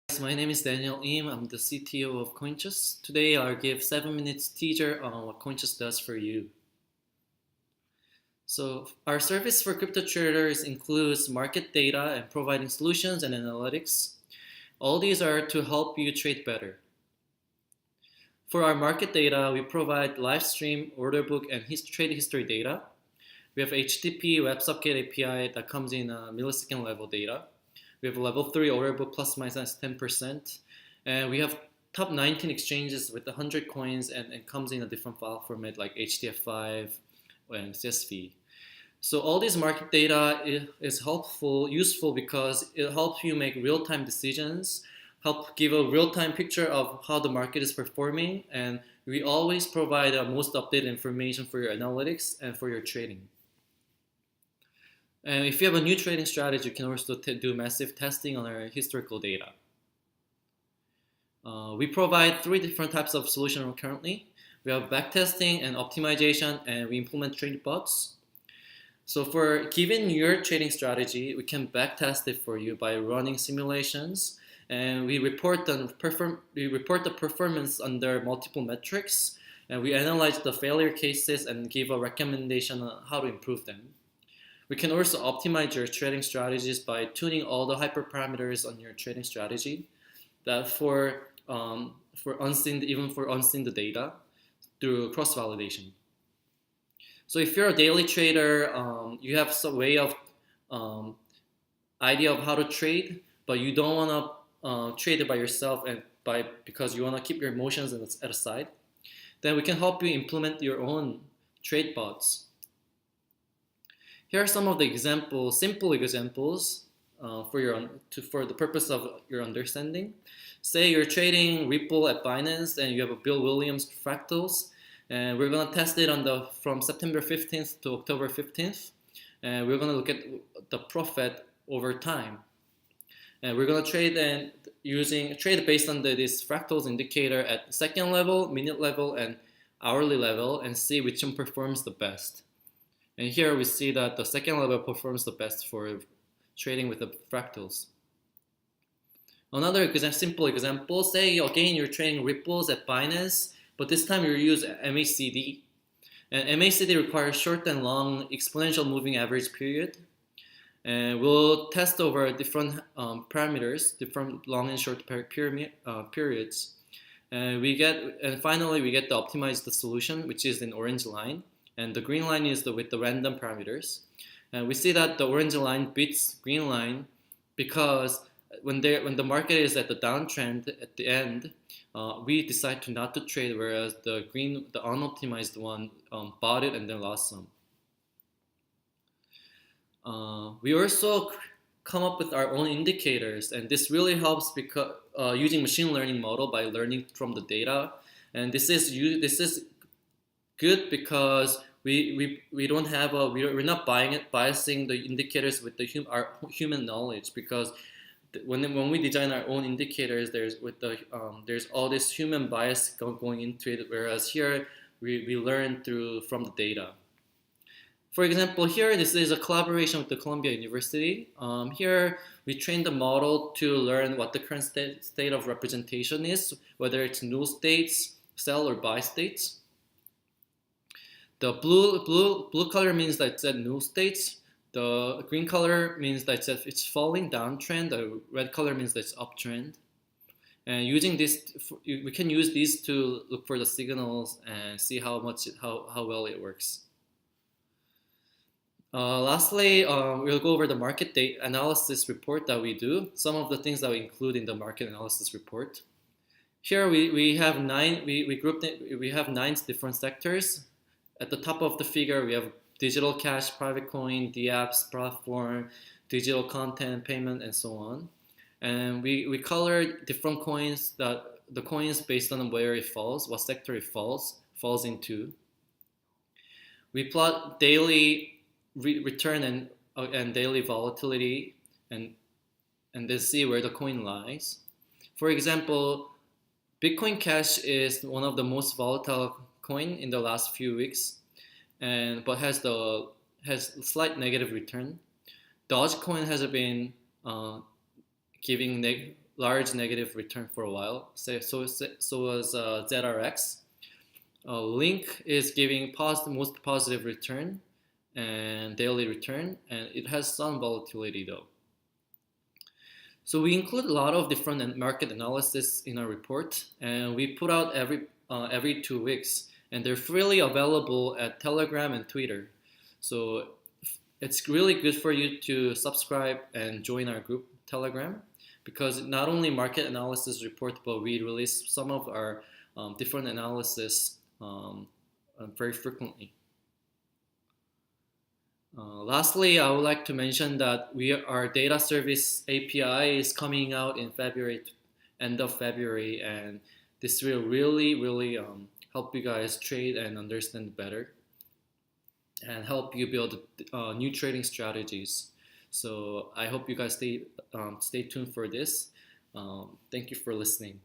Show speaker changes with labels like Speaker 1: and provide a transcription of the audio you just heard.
Speaker 1: My name is Daniel Im. I'm the CTO of Coinscious. Today I'll give 7 minutes teaser on what Coinscious does for you. So our service for crypto traders includes market data and providing solutions and analytics. All these are to help you trade better. For our market data, we provide live stream, order book, and trade history data. We have HTTP WebSocket API that comes in millisecond level data. We have level 3 order book plus minus 10%. And we have top 19 exchanges with 100 coins and comes in a different file format like HTF5 and CSV. So all this market data is useful because it helps you make real-time decisions, help give a real-time picture of how the market is performing, and we always provide the most updated information for your analytics and for your trading. And if you have a new trading strategy, you can also do massive testing on our historical data. We provide 3 different types of solutions currently. We have backtesting and optimization, and we implement trade bots. So for given your trading strategy, we can backtest it for you by running simulations, and we report the performance under multiple metrics, and we analyze the failure cases and give a recommendation on how to improve them. We can also optimize your trading strategies by tuning all the hyperparameters on your trading strategy that for unseen the data through cross-validation. So if you're a daily trader, you have some way of idea of how to trade, but you don't want to trade it by yourself because you want to keep your emotions at a side, then we can help you implement your own trade bots. Here are some of the simple examples for the purpose of your understanding. Say you're trading Ripple at Binance and you have a Bill Williams fractals, and we're going to test it from September 15th to October 15th, and we're going to look at the profit over time. And we're going to trade based on this fractals indicator at second level, minute level, and hourly level, and see which one performs the best. And here we see that the second level performs the best for trading with the fractals. Another simple example, say again you're trading Ripples at Binance, but this time you use MACD. And MACD requires short and long exponential moving average period. And we'll test over different parameters, different long and short periods. And finally we get the optimized solution, which is in orange line. And the green line is with the random parameters. And we see that the orange line beats green line because when the market is at the downtrend at the end, we decide not to trade, whereas the unoptimized one bought it and then lost some. We also come up with our own indicators, and this really helps because using machine learning model by learning from the data. And this is good because we're not biasing the indicators with our human knowledge, because when we design our own indicators, there's all this human bias going into it, whereas here we learn from the data. For example, here this is a collaboration with the Columbia University. Here we trained the model to learn what the current state of representation is, whether it's null states, sell or buy states. The blue color means that it's at null states. The green color means that it's falling downtrend. The red color means that it's uptrend. And using this, we can use these to look for the signals and see how well it works. Lastly, we'll go over the market data analysis report that we do. Some of the things that we include in the market analysis report. Here we have 9 different sectors. At the top of the figure, we have digital cash, private coin, dApps, platform, digital content, payment, and so on. And we color different coins, the coins based on where it falls, what sector it falls into. We plot daily return and daily volatility, and then see where the coin lies. For example, Bitcoin Cash is one of the most volatile coin in the last few weeks, but has slight negative return. Dogecoin has been giving large negative return for a while. So was ZRX. Link is giving most positive return and daily return, and it has some volatility though. So we include a lot of different market analysis in our report, and we put out every 2 weeks, and they're freely available at Telegram and Twitter. So it's really good for you to subscribe and join our group Telegram, because not only market analysis report, but we release some of our different analysis very frequently. Lastly, I would like to mention that our data service API is coming out in February, end of February, and this will really help you guys trade and understand better, and help you build new trading strategies. So I hope you guys stay tuned for this. Thank you for listening.